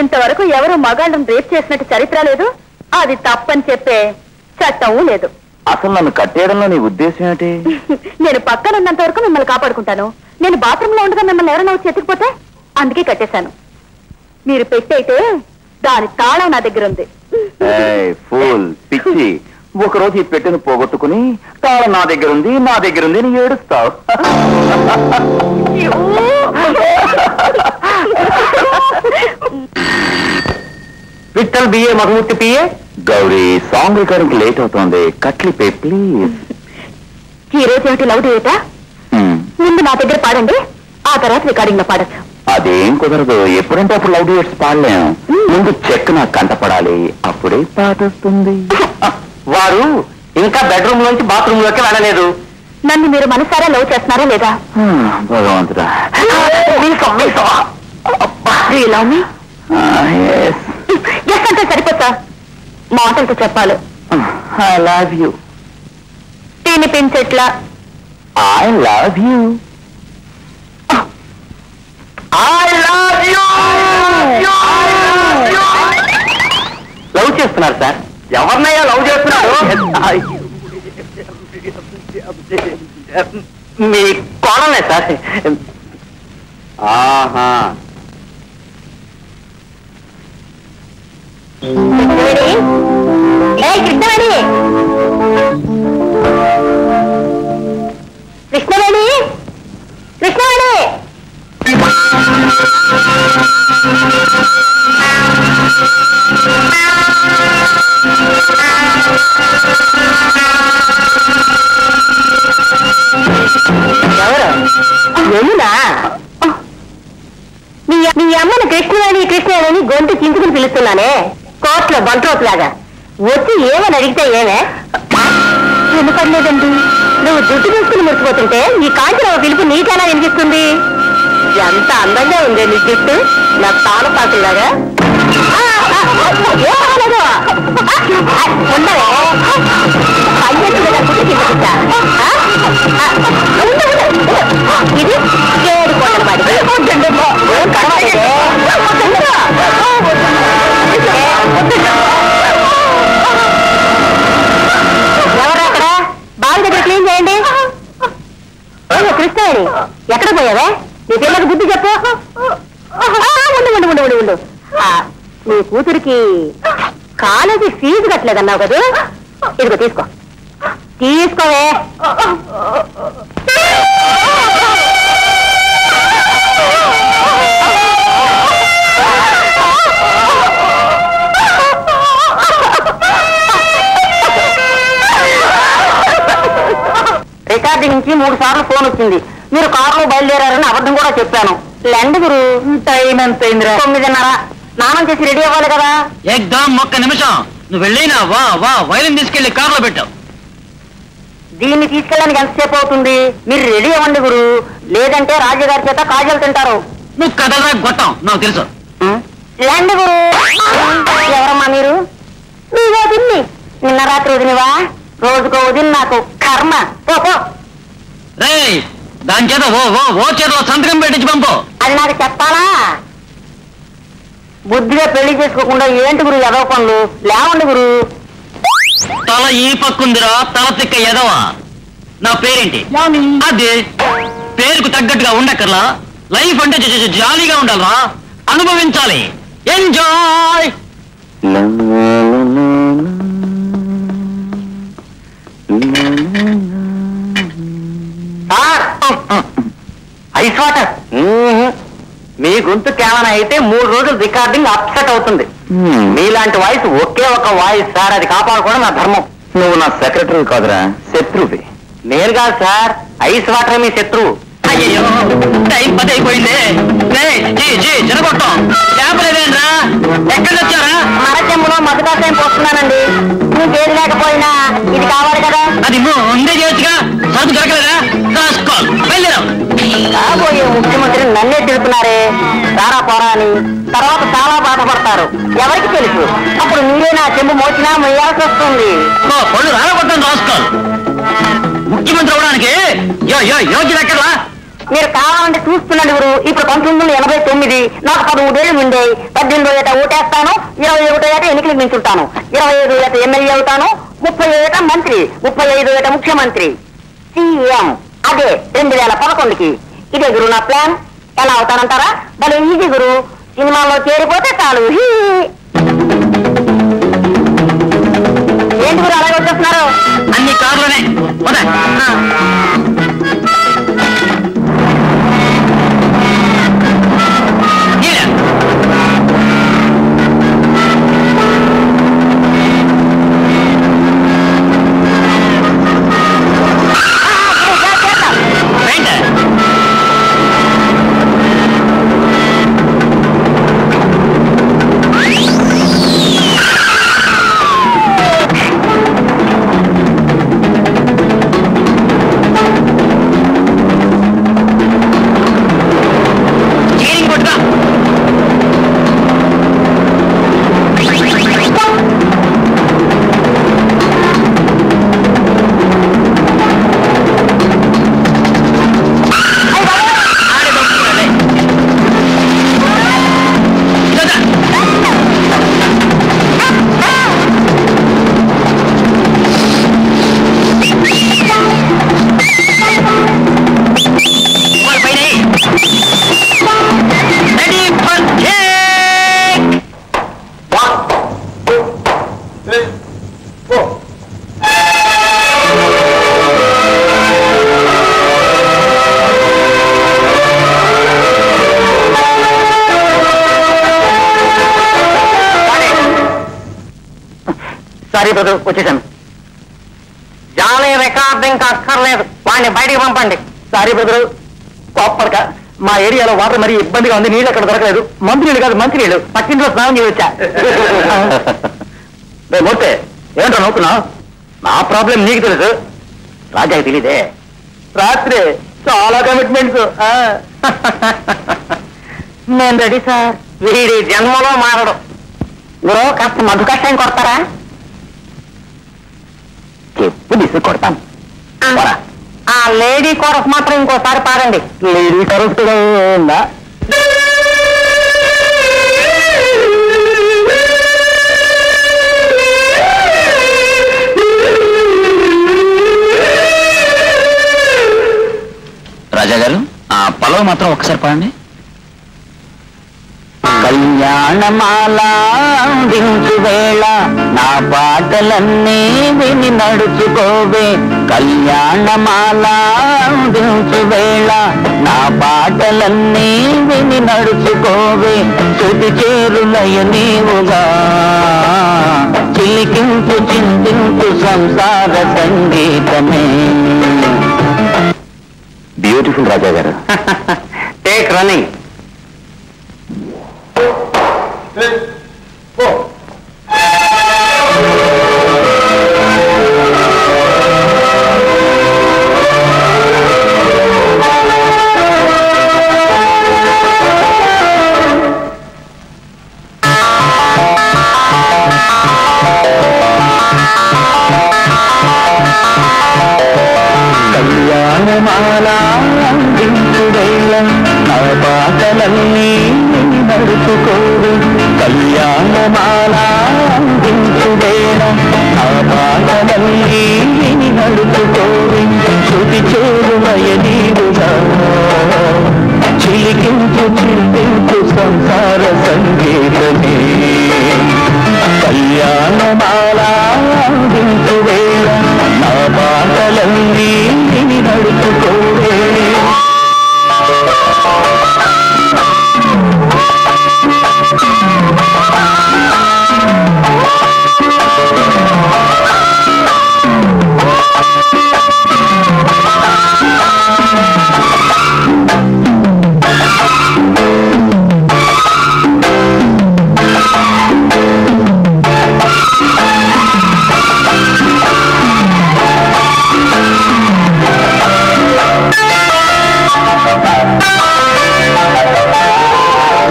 ఇంతవరకు ఎవరు మగాళ్ళను రేప్ చేసినట్టు చరిత్ర లేదు. అది తప్పని చెప్పే చట్టం లేదు. అసలు నన్ను కట్టేయడంలో నీ ఉద్దేశం ఏంటి? నేను పక్కన ఉన్నంత వరకు మిమ్మల్ని కాపాడుకుంటాను. నేను బాత్రూంలో ఉండగా మిమ్మల్ని ఎవరైనా వచ్చి ఎత్తుకుపోతే అందుకే కట్టేశాను. మీరు పెట్టయితే దాని తాళం నా దగ్గర ఉంది. ఫూల్ పిచ్చి, ఒకరోజు ఈ పెట్టెను పోగొట్టుకుని తాళం నా దగ్గర ఉంది నీ ఏడుస్తావు. Vithal BA Madhumurthy PA. Gauri, song recording late అవుతోంది, కట్లిపే ప్లీజ్. ఈ రోజు ఏమిటి లవ్ డేటా? ముందు నా దగ్గర పాడండి, ఆ తర్వాత రికార్డింగ్ లో పాడచ్చు. అదేం కుదరదు, ఎప్పుడంటే అప్పుడు లవ్ డ్యూయట్స్ పాడలేం. ముందు చెక్ నాకు కంటపడాలి, అప్పుడే పాట వస్తుంది. వారు ఇంకా బెడ్రూమ్ నుంచి బాత్రూమ్ లోకి వెళ్ళలేదు. నన్ను మీరు మనసారా లవ్ చేస్తున్నారా లేదా? భగవంతుడా, ఎస్ అంటే సరిపోతా, మాటలతో చెప్పాలి. I love you. తినిపించట్లా. I love you. లవ్ చేస్తున్నారు సార్. ఎవరినయ్యా లవ్ చేస్తున్నారు? మీ కోడలే సార్. ఆహా. కృష్ణవేణి, కృష్ణవేణి, కృష్ణవేణి. ఎవరా? మీ అమ్మని కృష్ణవేణి కృష్ణవేణి గొంతు చించుకుని పిలుస్తున్నానే, కోర్టులో బంట్రోపులాగా. వచ్చి ఏమని అడిగితే ఏమే? వినపడలేదండి. నువ్వు జుట్టు తీసుకుని మురిసిపోతుంటే ఈ కాంచరావు పిలుపు నీకెలా వినిపిస్తుంది? ఎంత అందంగా ఉంది నీ జుట్టు, నా తాళపాకులాగా. ఉండవే పల్లెటూరుగా గుడ్డు కింద ఇది ఏడు కొండల వాడి. ఎవరక్కడ? బావి దగ్గర క్లీన్ చేయండి. కృష్ణవేణి, ఎక్కడ పోయావే? నీ పిల్లలకు బుద్ధి చెప్పు. ఉండు ఉండు ఉండు ఉండు. నీ కూతురికి కాలేజీ ఫీజు కట్టలేదన్నావు కదా, ఇదిగో తీసుకో. తీసుకోవే. రికార్డింగ్ నుంచి 3 సార్లు ఫోన్ వచ్చింది. మీరు కారులో బయలుదేరారని అబద్ధం కూడా చెప్పాను. లెండి గురు. టైం ఎంత అయిందిరా? 9:30. స్నానం చేసి రెడీ అవ్వాలి కదా. ఎగ్దాం ఒక్క నిమిషం. నువ్వు వెళ్ళినా వా వైలిన్ తీసుకెళ్లి కారులో పెట్టావు. దీన్ని తీసుకెళ్ళడానికి ఎంతసేపు అవుతుంది? మీరు రెడీ అవ్వండి గురు, లేదంటే రాజుగారి చేత కాజలు తింటారు. నువ్వు కథగా గొట్టం, నాకు తెలుసు. లెండి గురు. ఎవరమ్మా మీరు? మీ వదిన్ని. నిన్న రాత్రి వదినివా? రోజుకో వదిలి నాకు కర్మ. పో. రేయ్, దాని చేత ఓ చేతిలో సంతకం పెట్టించి పంపు. అది నాకు చెప్పాలా? బుద్ధిగా పెళ్లి చేసుకోకుండా ఏంటి గురు ఎదవ పనులు? లేవండి గురు. తల ఈ పక్కుందిరా, తల తిక్క ఎదవా. నా పేరేంటి? అదే పేరుకు తగ్గట్టుగా ఉండక్కర్లా. లైఫ్ అంటే జాలీగా ఉండాలరా, అనుభవించాలి. ఎంజాయ్. Ice water. మీ గొంతు కేవలం అయితే 3 రోజులు రికార్డింగ్ అప్సెట్ అవుతుంది. మీలాంటి వాయిస్ ఒకే ఒక వాయిస్ సార్, అది కాపాడుకోవడం నా ధర్మం. నువ్వు నా సెక్రటరీ కాదురా, శత్రువి. నేను కాదు సార్, ఐస్ వాటర్ మీ శత్రువు. అయ్యో, టైం 10 అయిపోయింది. చిరగొట్టం చేపలేదేంట్రా? ఎక్కడికి వచ్చారా? మరచెంబులో మధుకాశయం పోస్తున్నానండి. ఇంకేది లేకపోయినా ఇది కావాలి కదా. అది ముందే చేయొచ్చుగా, సరుకు దొరకలేదా? రాసుకోవాలి, బయలుదేరాం. కాబోయే ముఖ్యమంత్రి నన్నే తిడుతున్నారే సారా పోరా అని. తర్వాత చాలా బాధపడతారు. ఎవరికి తెలుసు, అప్పుడు మీరే నా చెంబు మోచినా మొయ్యాల్సి వస్తుంది. పళ్ళు రాలగొట్టని రాసుకోవాలి. ముఖ్యమంత్రి అవడానికి యోగ్యత ఎక్కడలా? మీరు కావాలంటే చూస్తున్నాడు గురు. ఇప్పుడు 1989, నాకు 13 ఏళ్ళు ఉండే. 18 ఏట ఓటేస్తాను, 21 ఏట ఎన్నికలకు నించుంటాను, 25 ఏట ఎమ్మెల్యే అవుతాను, 30 ఏట మంత్రి, 35 ఏట ముఖ్యమంత్రి, సీఎం. అదే 2011కి. ఇదే గురు నా ప్లాన్. ఎలా అవుతానంటారా? భలే ఈజీ గురు. సినిమాల్లో చేరిపోతే చాలు. ఏంటి గురు అలాగే వచ్చేస్తున్నారు? అన్ని కార్లోనే సారీ బ్రదర్, వచ్చేసాను. జాలీ రికార్డింగ్ అక్కర్లేదు, వాడిని బయటికి పంపండి. సారీ బ్రదర్, కోప్పడక. మా ఏరియాలో వాటర్ మరీ ఇబ్బందిగా ఉంది, నీళ్ళు అక్కడ దొరకలేదు. మంత్రులు కాదు మంత్రులు, పక్కింట్లో స్నానం చేసి వచ్చా. మూర్తే ఏంటో నవ్వుకున్నావు? నా ప్రాబ్లం నీకు తెలుసు, రాజాకి తెలీదే. రాత్రి చాలా కమిట్మెంట్స్. నేను రెడీ సార్. వీడి జన్మలో మారడు. మీరు కాస్త మధు కష్టాన్ని కొడతారా? చెప్పు దిశ కొడతాను. ఆ లేడీ కోరస్ మాత్రం ఇంకోసారి పాడండి. లేడీ కోరస్ కూడా ఉందా? రాజా గారు, ఆ పల్లవి మాత్రం ఒక్కసారి పాడండి. కళ్యాణమాల దించు వేళ నా పాటలన్నీ విని నడుచుకోవే. కళ్యాణమాల దించు వేళ నా పాటలన్నీ విని నడుచుకోవే. శృతి చేరులయ నీవుగా చిలికింపు చింతింపు సంసార సంగీతమే. బ్యూటిఫుల్ రాజా గారు. Take running. కళ్యాణమాల దించువేళ నా పాటలన్నీ నడుచుకోవే. కళ్యాణమాల దించువేళ నా పాటలన్నీ నడుచుకోవే. శృతి చేరులయ నీవుగా చిలికింపు చింతింపు సంసార సంగీతమే. కళ్యాణమాల దించువేళ నా పాటలన్నీ నడుచుకోవే.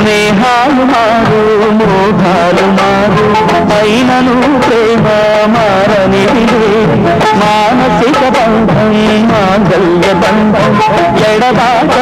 స్నేహాలు మారు, మోహాలు మారు, అయినను ప్రేమ మారని మానసిక బంధం, మాంగళ్య బంధం ఎడబాట